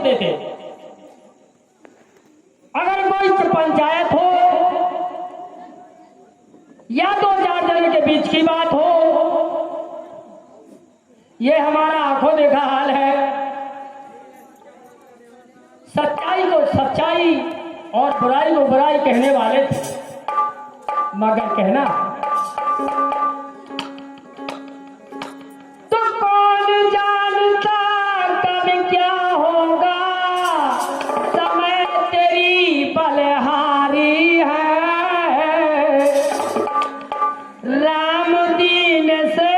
बोलते थे। अगर कोई पंचायत हो या दो चार जन के बीच की बात हो, ये हमारा आंखों देखा हाल है। सच्चाई को सच्चाई और बुराई को बुराई कहने वाले थे, मगर कहना तो कौन जानता कब क्या होगा, समय तेरी बलिहारी है। राम दीन से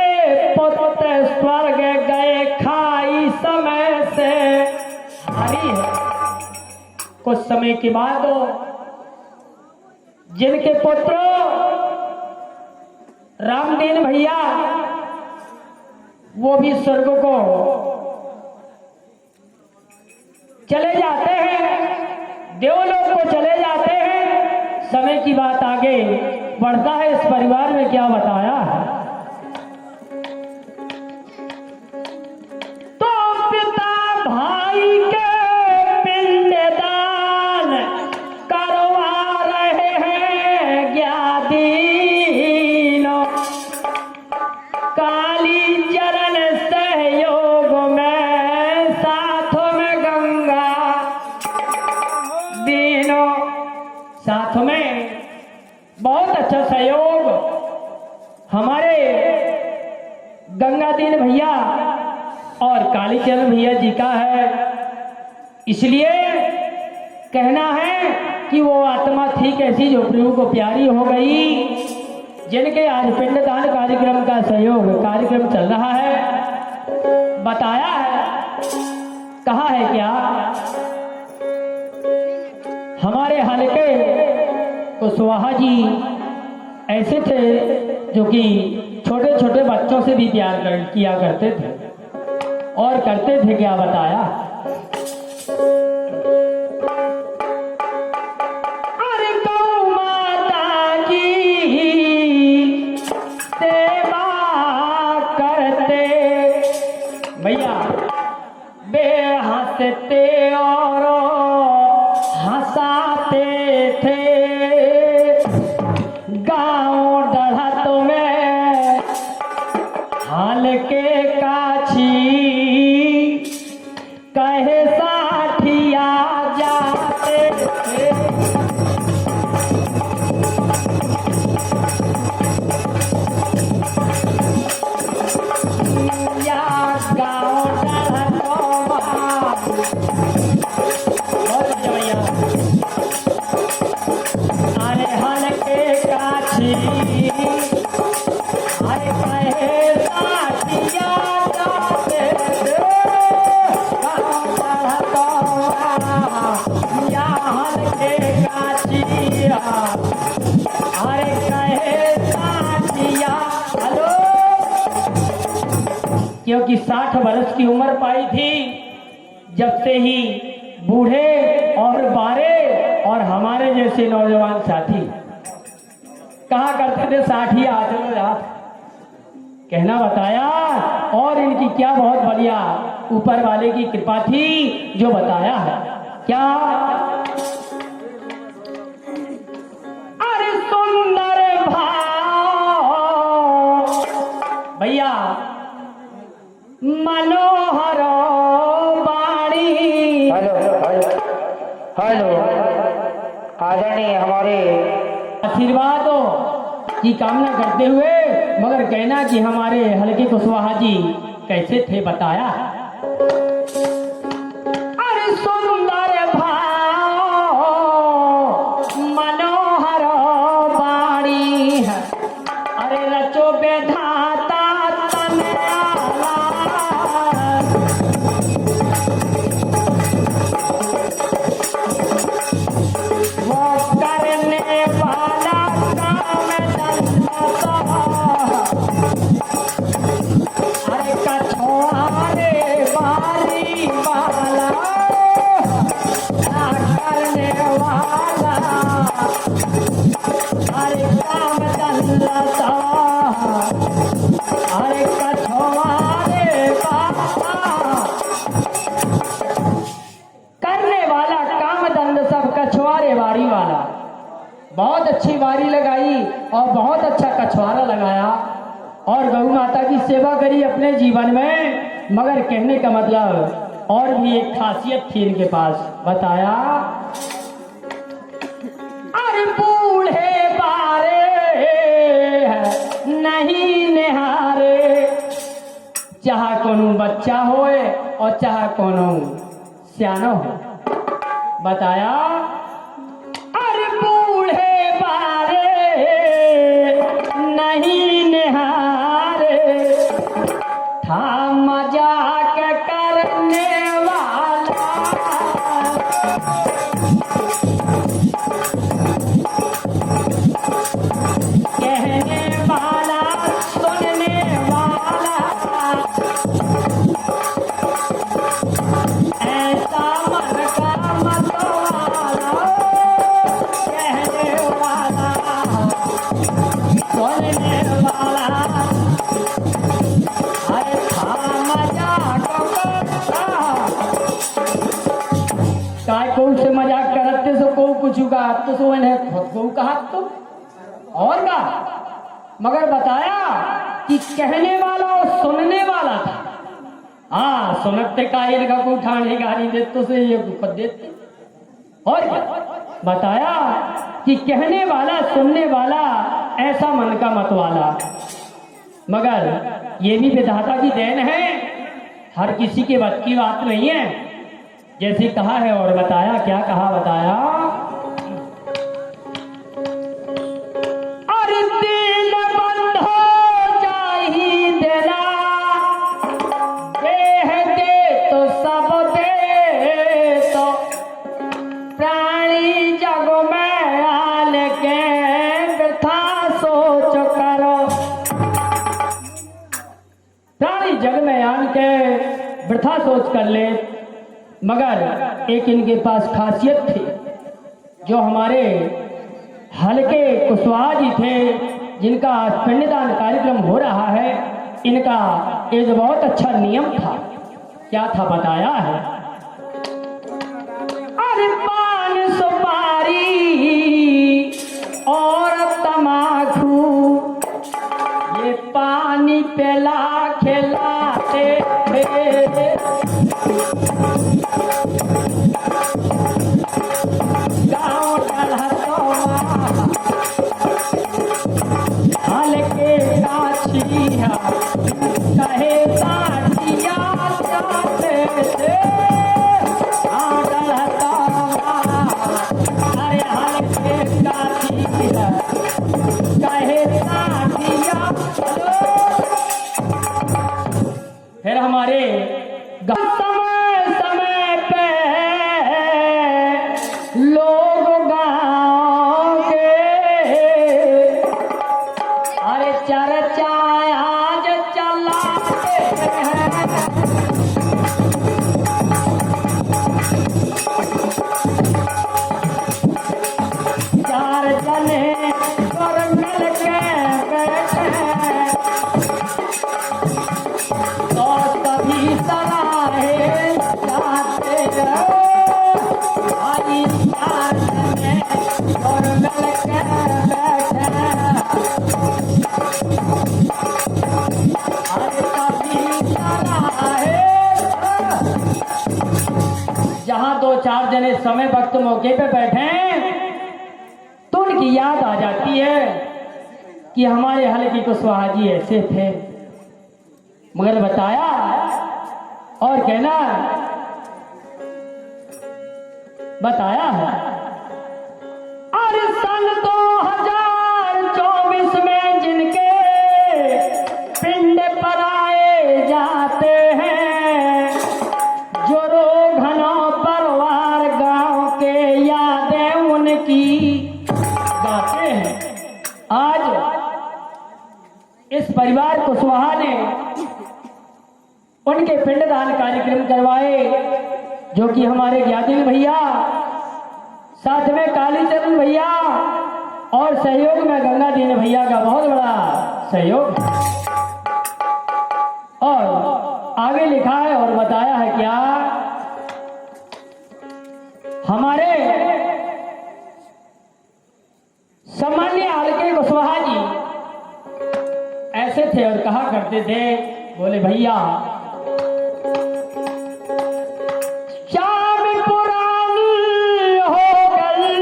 पुत्र स्वर्ग गए खाई, समय से हारी है। कुछ समय के बाद जिनके पुत्र रामदीन भैया वो भी स्वर्ग को चले जाते हैं, देवलोक को चले जाते हैं। समय की बात आगे बढ़ता है। इस परिवार में क्या बताया है, तो पिता भाई के पिंडदान करवा रहे हैं ज्ञादीन। काली चरण सहयोग में साथ में गंगा दीनों, साथ में बहुत अच्छा सहयोग हमारे गंगादीन भैया और कालीचरण भैया जी का है। इसलिए कहना है कि वो आत्मा थी कैसी जो प्रभु को प्यारी हो गई, जिनके आज पिंडदान कार्यक्रम का सहयोग कार्यक्रम चल रहा है। बताया है, कहा है क्या, हमारे हल्के कुशवाहा जी ऐसे थे जो कि छोटे छोटे बच्चों से भी प्यार किया करते थे और करते थे। क्या बताया, अरे गौ माता की सेवा करते भैया, बेहंसते और हंसाते थे। गाँव डढ़त में हल्के काछी कहे साठिया जाते थे। या गाँव डढ़त अरे हल्के काछी अरे कहे साठिया जाते थे। या हल्के काछी अरे कहे साठिया। हेलो, क्योंकि 60 वर्ष की उम्र पाई थी जब से ही बूढ़े और बारे और हमारे जैसे नौजवान साथी कहा करते थे 60 आचरण रात, कहना बताया। और इनकी क्या बहुत बढ़िया ऊपर वाले की कृपा थी जो बताया है। क्या, अरे सुंदर भाव भैया मनोहर वाणी। हेलो, आदरणीय हमारे आशीर्वादों की कामना करते हुए, मगर कहना कि हमारे हल्के कुशवाहा जी कैसे थे बताया। अरे सुंदर भाव मनोहर वाणी, अरे रचो बेधाता तन वो करने वाला काम दंता, अरे कछुआ रे बहुत अच्छी बारी लगाई और बहुत अच्छा कछवारा लगाया और गौ माता की सेवा करी अपने जीवन में। मगर कहने का मतलब और भी एक खासियत थी इनके पास। बताया अरे बूढ़े बारे नहीं निहारे, चाहे कोनो बच्चा होए और चाहे कोनो सियानो हो। बताया अरे बूढ़े बारे नहीं निहारे, था मजाक करने वाला, कहने वाला सुनने वाला, ऐसा मन का मतवाला, कहने वाला सुनने वाला, अरे था मजाक काय को से मजाक करते सो को कुछ का तो सो इन्हें खुद को कहा तो और का। मगर बताया कि कहने वाला और सुनने वाला था। हाँ, सुनते का इनका को उठाने गाड़ी दे तो से ये खुद देते और क्या। बताया कि कहने वाला सुनने वाला, ऐसा मन का मत वाला। मगर ये भी विधाता की देन है, हर किसी के वश की बात नहीं है। जैसे कहा है और बताया, क्या कहा बताया, अरे दिल बंद हो जाही देना, देह दे तो सब दे, तो प्राणी जग में आल के वृथा सोच करो, प्राणी जग में आन के वृथा सोच कर ले। मगर एक इनके पास खासियत थी, जो हमारे हल्के कुशवाहा जी थे, जिनका आज पिंडदान कार्यक्रम हो रहा है, इनका एक बहुत अच्छा नियम था। क्या था बताया है, अरे पान सुपारी और तमाकू, ये पानी पिला खिलाते थे, गाँव डलहतवा हल्के काछिया, कहे साथिया जाते थे, गाँव डलहतवा अरे हल्के काछिया, कहे साथिया। फिर हमारे समय समय पे लोग गाँव के, अरे चर्चा आज चलाते हैं, चार जने और मिल के बैठे हैं, तो सभी सराहे जाते हैं, आई चार जने और मिल के बैठे हैं, अरे सभी सराहे। जहाँ दो चार जने समय वक्त मौके पे बैठे हैं, तो उनकी याद आ जाती है कि हमारे हल्के कुशवाहा जी ऐसे थे। मगर बताया और कहना, बताया है अरे सन 2024 में जिनके पिंड पर आए जाते हैं, जो रोघनो परिवार गांव के यादें उनकी गाते हैं। आज इस परिवार कुशवाहा ने उनके पिंडदान कार्यक्रम करवाए, जो कि हमारे ज्ञातिल भैया, साथ में कालीचरण भैया और सहयोग में गंगा दीन भैया का बहुत बड़ा सहयोग। और आगे लिखा है और बताया है क्या, हमारे हल्के कुशवाहा जी ऐसे थे और कहा करते थे, बोले भैया शाम पुरानी हो गई,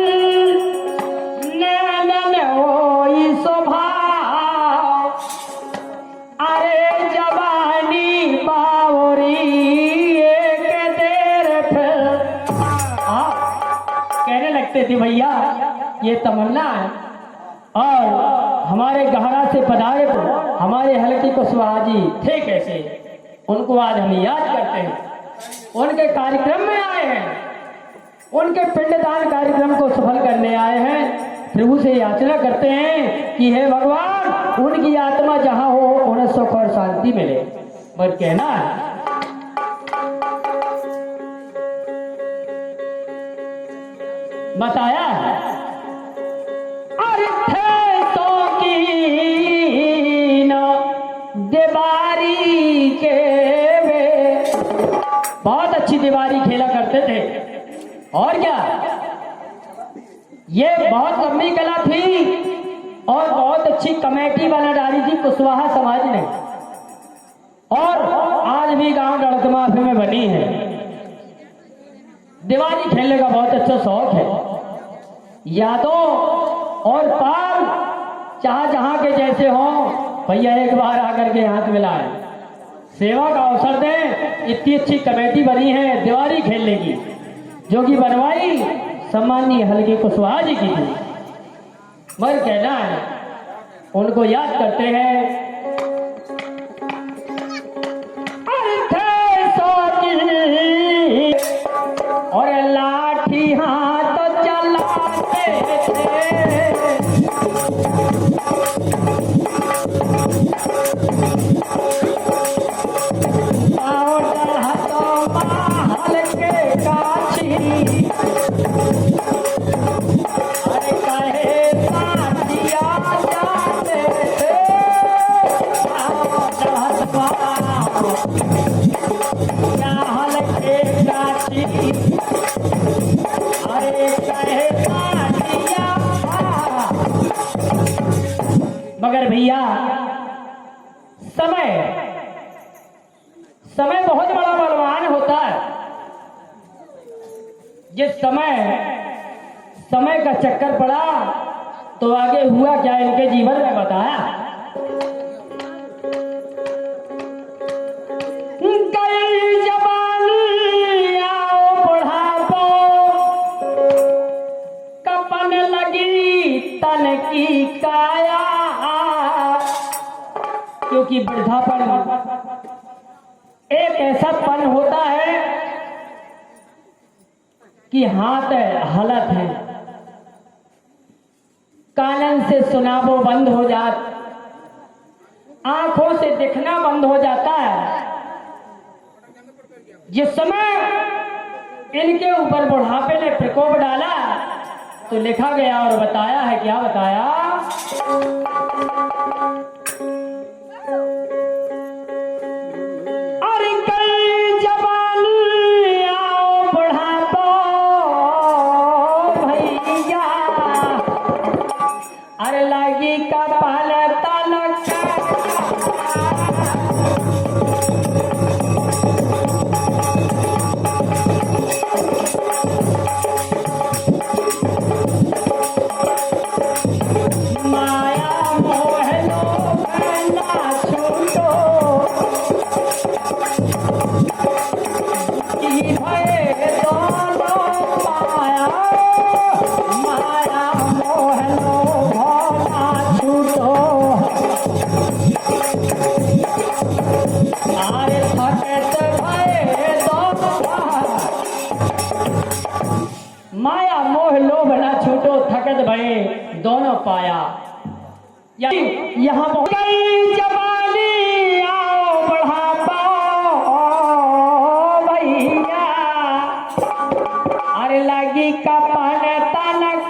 नैनन होई स्वभाव, अरे जवानी बावरी एक देर फिर कहने लगते थे भैया ये तमन्ना है और हमारे गहरा से पधारे तो हमारे हल्की कुशवाहा जी थे कैसे, उनको आज हम याद करते हैं, उनके कार्यक्रम में आए हैं, उनके पिंडदान कार्यक्रम को सफल करने आए हैं। प्रभु से याचना करते हैं कि हे भगवान उनकी आत्मा जहां हो उन्हें सुख और शांति मिले। पर कहना है बताया है दीवारी के वे बहुत अच्छी दीवारी खेला करते थे और क्या ये बहुत लंबी कला थी और बहुत अच्छी कमेटी बना डाली थी कुशवाहा समाज ने और आज भी गांव डड़कमाफी में बनी है। दीवारी खेलने का बहुत अच्छा शौक है। यादों और पाल जहां जहां के जैसे हों भैया एक बार आकर के हाथ मिलाए, सेवा का अवसर दें। इतनी अच्छी कमेटी बनी है दीवारी खेलने की जो कि बनवाई सम्मानीय हल्के कुशवाहा जी की थी। मगर कहना है उनको याद करते हैं और लाठी हाथ चलाते थे, मगर भैया समय समय बहुत बड़ा बलवान होता है। जिस समय का चक्कर पड़ा तो आगे हुआ क्या इनके जीवन में बताया। गई जवानी आओ बुढ़ापो, कपन लगी तन की काया, क्योंकि वृद्धापन एक ऐसा पन होता है कि हाथ हलत है, कानन से सुना वो बंद हो जाता, आंखों से दिखना बंद हो जाता है। जिस समय इनके ऊपर बुढ़ापे ने प्रकोप डाला तो लिखा गया और बताया है, क्या बताया। अरे कई जवानी आओ बुढ़ापो भैया, अरे लगी का पाल तलक माया मोह लोभ ना छूटो, थकत भये दोनों पाया। यहाँ गई जवानी आओ बुढ़ापा भैया, अरे लगी कपन तनक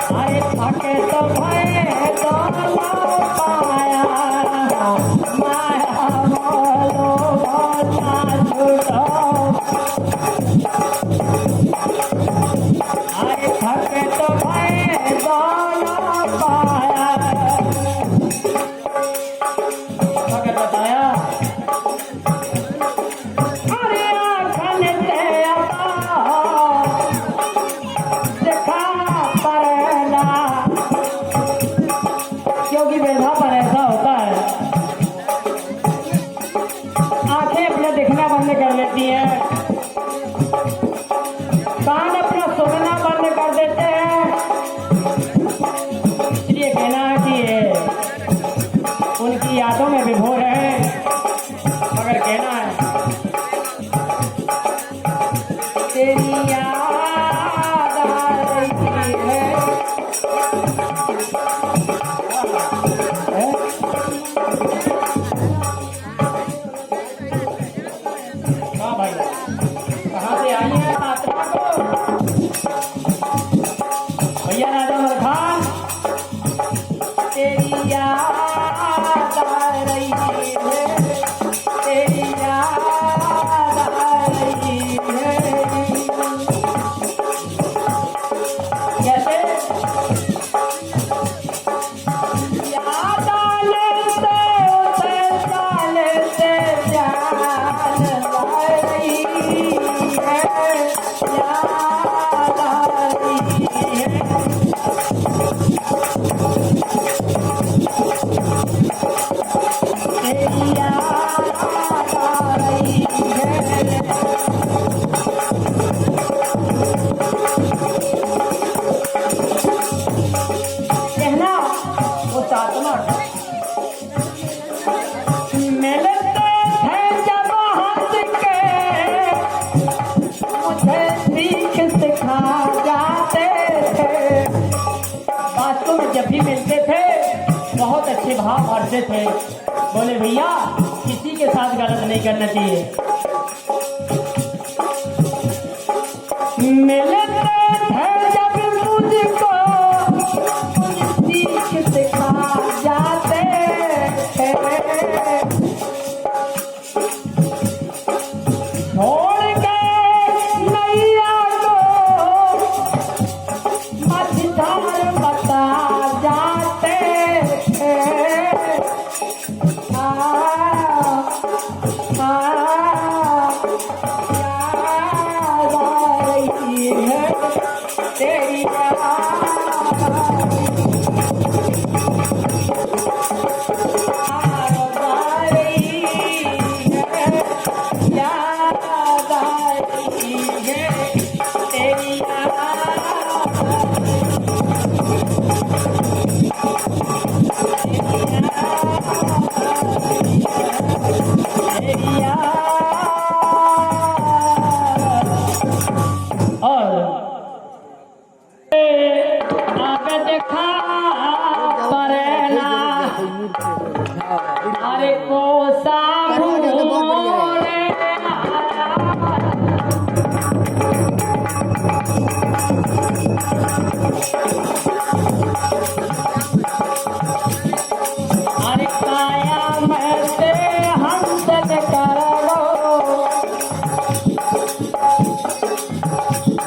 अरे बेधा पर ऐसा होता है, आंखें अपना देखना बंद कर लेती हैं, कान अपना सुनना बंद कर देते हैं। इसलिए कहना है कि उनकी यादों में विभोर है, मगर कहना है तेरी याद आ रही है। हाँ भाई, कहाँ से आई है आत्मा को? भैया राजा मरखान, तेरी याद आ रही है, तेरी याद आ रही है। कैसे? याद आने से उसे जाने से जान आ रही है, याद आ रही है। तेरी याद आ रही है। कहना वो आत्मा मिलते थे जब हंस के, मुझे सीख सिखा जाते थे। वास्तव में जब भी मिलते थे बहुत अच्छे भाव भरते थे। बोले भैया किसी के साथ गलत नहीं करना चाहिए। मिलते थे जब मुझको सीख सिखा जाते थे। छोड़ के नैया को मझधार बता जाते थे। याद आ रही है, तेरी याद आ रही है, याद आ रही है, तेरी और आगे देखा परेला अरे को सामने अरे काया में से हंसल कर लो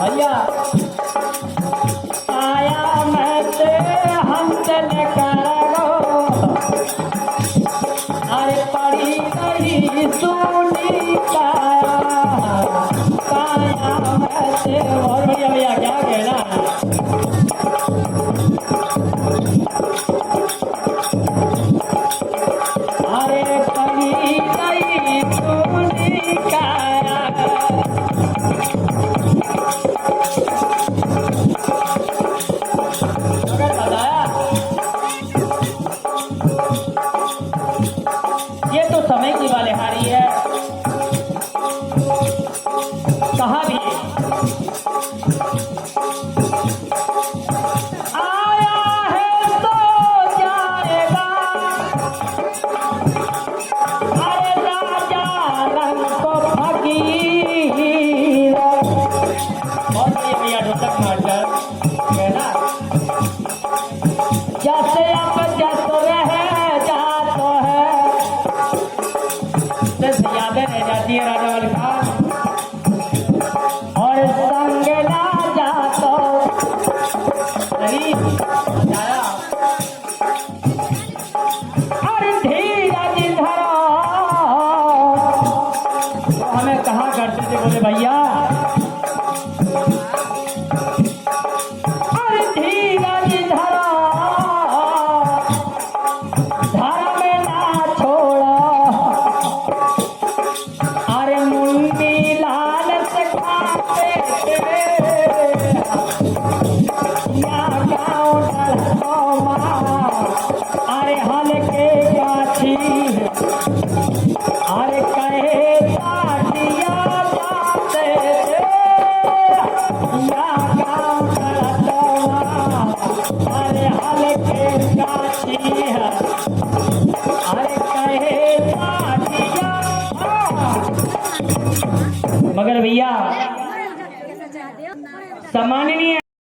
भैया, आया मैं से हंसल कर लो। अरे पड़ी नहीं सुनी काया मैं से। और भैया भैया क्या कहना है? अरे पड़ी नहीं सुनी काया ये तो समय की बलिहारी है। कहा भी आया है तो जाएगा, अरे राजा रंग को फकीर। बहुत भैया ढोलक मास्टर कहना जैसे अब जस रह जातो है, यादें रह जाती है राजा मलिकार। और संग ना जातो नहीं जाया। अरे धीरज धरो, हमें कहा करते थे बोले भैया अरे धीरज धरो, भैया सम्माननीय